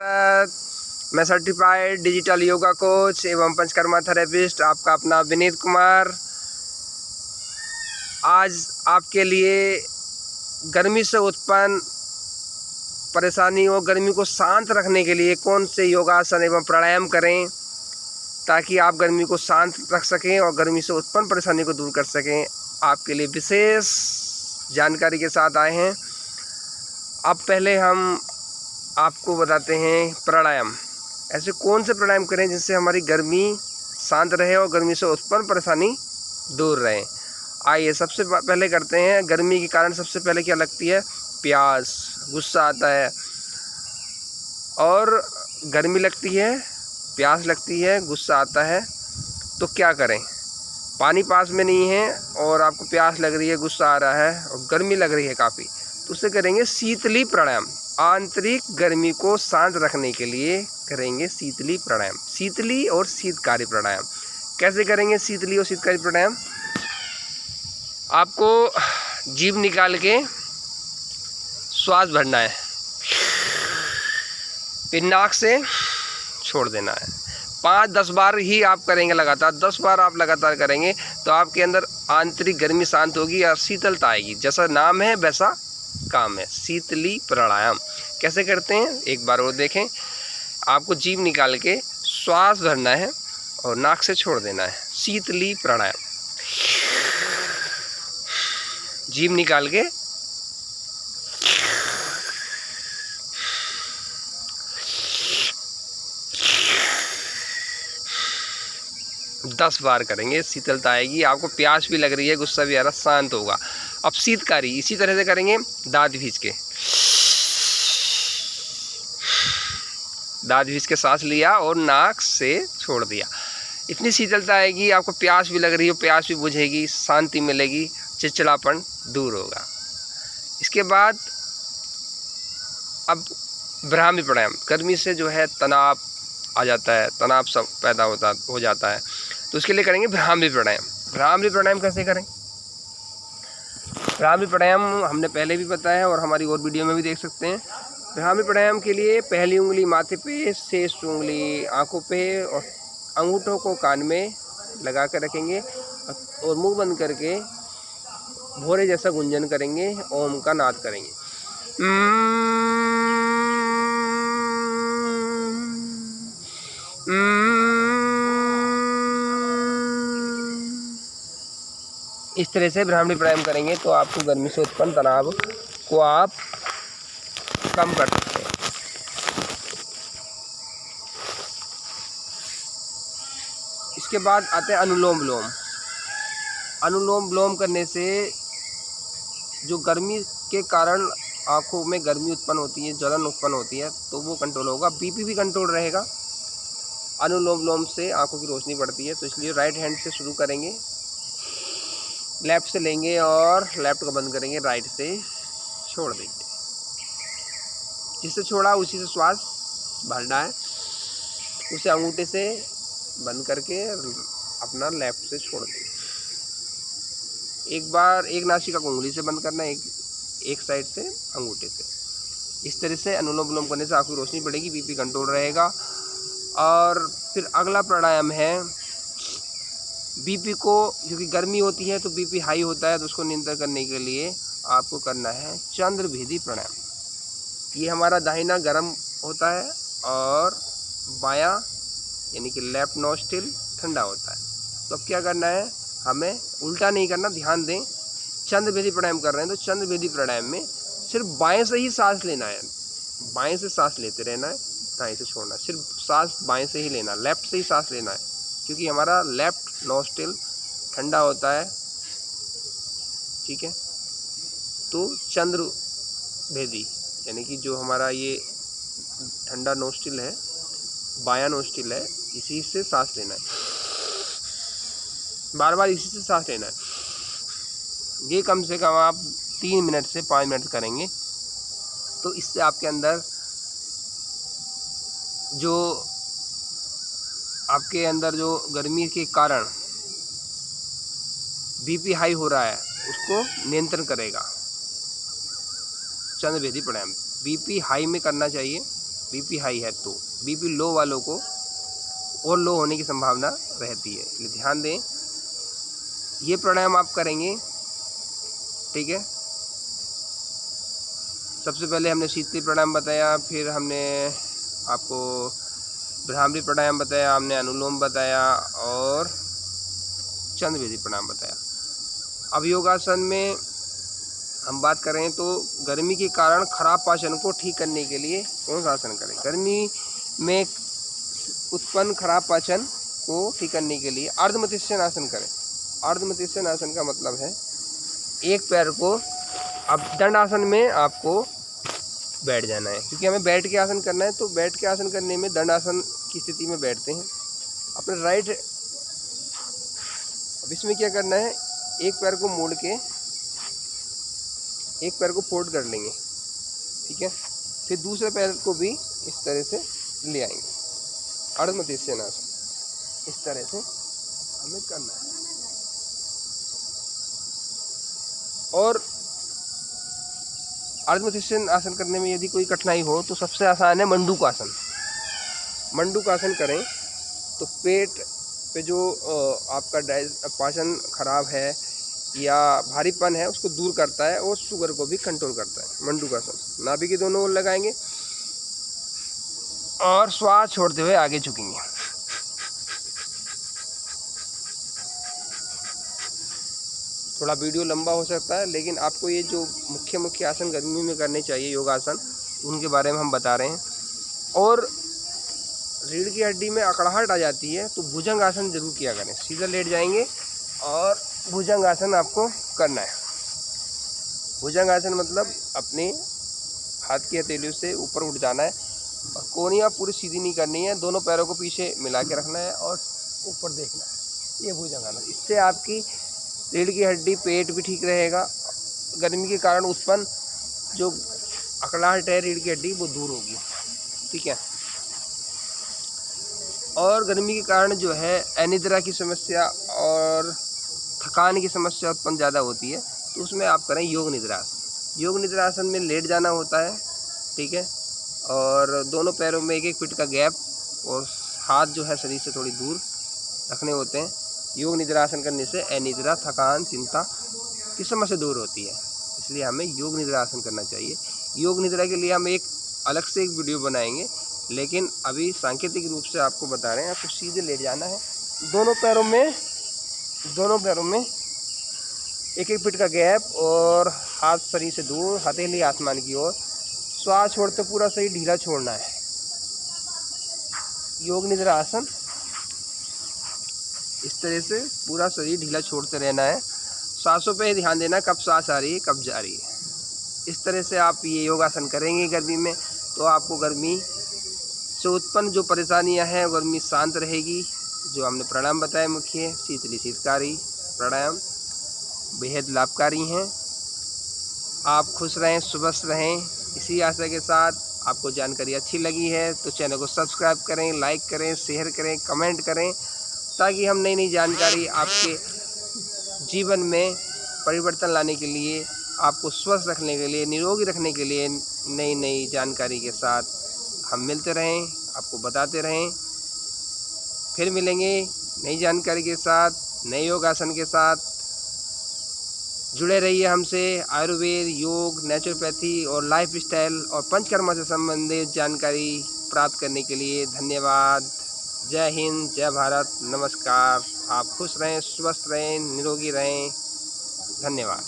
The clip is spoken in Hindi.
मैं सर्टिफाइड डिजिटल योगा कोच एवं पंचकर्मा थेरेपिस्ट आपका अपना विनीत कुमार आज आपके लिए गर्मी से उत्पन्न परेशानी और गर्मी को शांत रखने के लिए कौन से योगासन एवं प्राणायाम करें ताकि आप गर्मी को शांत रख सकें और गर्मी से उत्पन्न परेशानी को दूर कर सकें, आपके लिए विशेष जानकारी के साथ आए हैं। अब पहले हम आपको बताते हैं प्राणायाम। ऐसे कौन से प्राणायाम करें जिससे हमारी गर्मी शांत रहे और गर्मी से उत्पन्न परेशानी दूर रहे। आइए सबसे पहले करते हैं। गर्मी के कारण सबसे पहले क्या लगती है? प्यास, गुस्सा आता है और गर्मी लगती है, प्यास लगती है, गुस्सा आता है। तो क्या करें? पानी पास में नहीं है और आपको प्यास लग रही है, गुस्सा आ रहा है और गर्मी लग रही है काफ़ी, तो उससे करेंगे शीतली प्राणायाम। आंतरिक गर्मी को शांत रखने के लिए करेंगे शीतली प्राणायाम, शीतली और शीतकारी प्राणायाम। कैसे करेंगे शीतली और शीतकारी प्राणायाम? आपको जीभ निकाल के श्वास भरना है, फिर नाक से छोड़ देना है। 5-10 बार ही आप करेंगे लगातार। 10 बार आप लगातार करेंगे तो आपके अंदर आंतरिक गर्मी शांत होगी और शीतलता आएगी। जैसा नाम है वैसा काम है, शीतली प्राणायाम। कैसे करते हैं एक बार वो देखें। आपको जीभ निकाल के श्वास भरना है और नाक से छोड़ देना है। शीतली प्राणायाम, जीभ निकाल के दस बार करेंगे, शीतलता आएगी। आपको प्यास भी लग रही है, गुस्सा भी आ रहा, शांत होगा। अब शीतकारी इसी तरह से करेंगे, दांत भींच के सांस लिया और नाक से छोड़ दिया। इतनी शीतलता आएगी, आपको प्यास भी लग रही हो, प्यास भी बुझेगी, शांति मिलेगी, चिड़चिड़ापन दूर होगा। इसके बाद अब ब्राह्मी प्राणायाम। गर्मी से जो है तनाव आ जाता है, तनाव सब पैदा हो जाता है, तो उसके लिए करेंगे ब्राह्मी प्राणायाम। ब्राह्मी प्राणायाम कैसे करें? ब्राह्मी प्राणायाम हमने पहले भी बताया और हमारी और वीडियो में भी देख सकते हैं। ब्राह्मी प्राणायाम के लिए पहली उंगली माथे पे, शेष उंगली आंखों पे और अंगूठों को कान में लगा कर रखेंगे और मुंह बंद करके भोरे जैसा गुंजन करेंगे, ओम का नाद करेंगे। इस तरह से ब्राह्मी प्राणायाम करेंगे तो आपको गर्मी से उत्पन्न तनाव को आप कम कर सकते हैं। इसके बाद आते हैं अनुलोम विलोम। अनुलोम विलोम करने से जो गर्मी के कारण आँखों में गर्मी उत्पन्न होती है, जलन उत्पन्न होती है, तो वो कंट्रोल होगा। बीपी भी कंट्रोल रहेगा। अनुलोम विलोम से आँखों की रोशनी बढ़ती है, तो इसलिए राइट हैंड से शुरू करेंगे। लेफ़्ट से लेंगे और लेफ़्ट को बंद करेंगे, राइट से छोड़ देंगे। जिससे छोड़ा उसी से श्वास भरना है। उसे अंगूठे से बंद करके अपना लेफ़्ट से छोड़ देंगे। एक बार एक नासिका को उंगली से बंद करना है, एक साइड से अंगूठे से। इस तरह से अनुलोम विलोम करने से आँखों की रोशनी बढ़ेगी, बीपी कंट्रोल रहेगा। और फिर अगला प्राणायाम है बीपी को, क्योंकि गर्मी होती है तो बीपी हाई होता है, तो उसको नियंत्रण करने के लिए आपको करना है चंद्रभेदी प्राणायाम। ये हमारा दाहिना गर्म होता है और बायां यानी कि लेफ्ट नोस्ट्रिल ठंडा होता है। तो अब क्या करना है, हमें उल्टा नहीं करना, ध्यान दें। चंद्रभेदी प्राणायाम कर रहे हैं तो चंद्रभेदी प्राणायाम में सिर्फ बाएं से ही सांस लेना है। बाएं से सांस लेते रहना है, दाएं से छोड़ना है। सिर्फ सांस बाएं से ही लेना है, लेफ्ट से ही सांस लेना है, क्योंकि हमारा लेफ्ट नोस्ट्रिल ठंडा होता है। ठीक है, तो चंद्रभेदी यानी कि जो हमारा ये ठंडा नोस्ट्रिल है, बायां नोस्ट्रिल है, इसी से सांस लेना है, बार बार इसी से सांस लेना है। ये कम से कम आप 3 मिनट से 5 मिनट करेंगे तो इससे आपके अंदर जो गर्मी के कारण बीपी हाई हो रहा है उसको नियंत्रण करेगा। चंद्रभेदी प्राणायाम बीपी हाई में करना चाहिए, बीपी हाई है तो। बीपी लो वालों को और लो होने की संभावना रहती है, इसलिए ध्यान दें। ये प्राणायाम आप करेंगे, ठीक है। सबसे पहले हमने शीतली प्राणायाम बताया, फिर हमने आपको भ्रामरी प्राणायाम बताया, हमने अनुलोम बताया और चंद्रवेदी प्राणायाम बताया। अब योगासन में हम बात करें तो गर्मी के कारण खराब पाचन को ठीक करने के लिए कौन सा आसन करें। गर्मी में उत्पन्न खराब पाचन को ठीक करने के लिए अर्धमतिष्यन आसन करें। अर्धमतिष्यन आसन का मतलब है एक पैर को, अब दंड आसन में आपको बैठ जाना है, क्योंकि हमें बैठ के आसन करना है, तो बैठ के आसन करने में दंड आसन की स्थिति में बैठते हैं अपने राइट। अब इसमें क्या करना है, एक पैर को मोड़ के एक पैर को फोल्ड कर लेंगे, ठीक है। फिर दूसरे पैर को भी इस तरह से ले आएंगे। अर्धमतिष्यन आसन इस तरह से हमें करना है। और अर्धमतिष्यन आसन करने में यदि कोई कठिनाई हो तो सबसे आसान है मंडूक आसन। मंडूक आसन करें तो पेट पे जो आपका पाचन खराब है या भारीपन है उसको दूर करता है और शुगर को भी कंट्रोल करता है। मंडूक आसन नाभि के दोनों ओर लगाएंगे और श्वास छोड़ते हुए आगे झुकेंगे। थोड़ा वीडियो लंबा हो सकता है, लेकिन आपको ये जो मुख्य मुख्य आसन गर्मी में करने चाहिए योगासन, उनके बारे में हम बता रहे हैं। और रीढ़ की हड्डी में अकड़ाहट आ जाती है तो भुजंग आसन जरूर किया करें। सीधा लेट जाएंगे और भुजंग आसन आपको करना है। भुजंग आसन मतलब अपने हाथ की हथेलियों से ऊपर उठ जाना है और कोहनियाँ पूरी सीधी नहीं करनी है, दोनों पैरों को पीछे मिला के रखना है और ऊपर देखना है। ये भुजंग आसन, इससे आपकी रीढ़ की हड्डी, पेट भी ठीक रहेगा। गर्मी के कारण उत्पन्न जो अकड़ाहट है रीढ़ की हड्डी वो दूर होगी, ठीक है। और गर्मी के कारण जो है अनिद्रा की समस्या और थकान की समस्या उत्पन्न ज़्यादा होती है, तो उसमें आप करें योग निद्रा आसन। योग निद्रा आसन में लेट जाना होता है, ठीक है, और दोनों पैरों में 1-1 फीट का गैप और हाथ जो है शरीर से थोड़ी दूर रखने होते हैं। योग निद्रा आसन करने से अनिद्रा, थकान, चिंता की समस्या दूर होती है, इसलिए हमें योग निद्रा आसन करना चाहिए। योग निद्रा के लिए हम एक अलग से एक वीडियो बनाएंगे, लेकिन अभी सांकेतिक रूप से आपको बता रहे हैं। आपको सीधे लेट जाना है, दोनों पैरों में 1-1 फीट का गैप और हाथ शरीर से दूर, हथेली आसमान की ओर। श्वास छोड़ते पूरा शरीर ढीला छोड़ना है। योग निद्रा आसन इस तरह से पूरा शरीर ढीला छोड़ते रहना है। सांसों पे ध्यान देना, कब सांस आ रही है, कब जा रही है। इस तरह से आप ये योगासन करेंगे गर्मी में तो आपको गर्मी से उत्पन्न जो परेशानियां हैं गर्मी शांत रहेगी। जो हमने प्राणायाम बताए मुख्य शीतली शीतकारी प्राणायाम बेहद लाभकारी हैं। आप खुश रहें, स्वस्थ रहें, इसी आशा के साथ। आपको जानकारी अच्छी लगी है तो चैनल को सब्सक्राइब करें, लाइक करें, शेयर करें, कमेंट करें, ताकि हम नई नई जानकारी आपके जीवन में परिवर्तन लाने के लिए, आपको स्वस्थ रखने के लिए, निरोगी रखने के लिए नई नई जानकारी के साथ हम मिलते रहें, आपको बताते रहें। फिर मिलेंगे नई जानकारी के साथ, नए योगासन के साथ। जुड़े रहिए हमसे। आयुर्वेद, योग, नेचुरोपैथी और लाइफस्टाइल और पंचकर्मा से संबंधित जानकारी प्राप्त करने के लिए धन्यवाद। जय हिंद, जय भारत, नमस्कार। आप खुश रहें, स्वस्थ रहें, निरोगी रहें। धन्यवाद।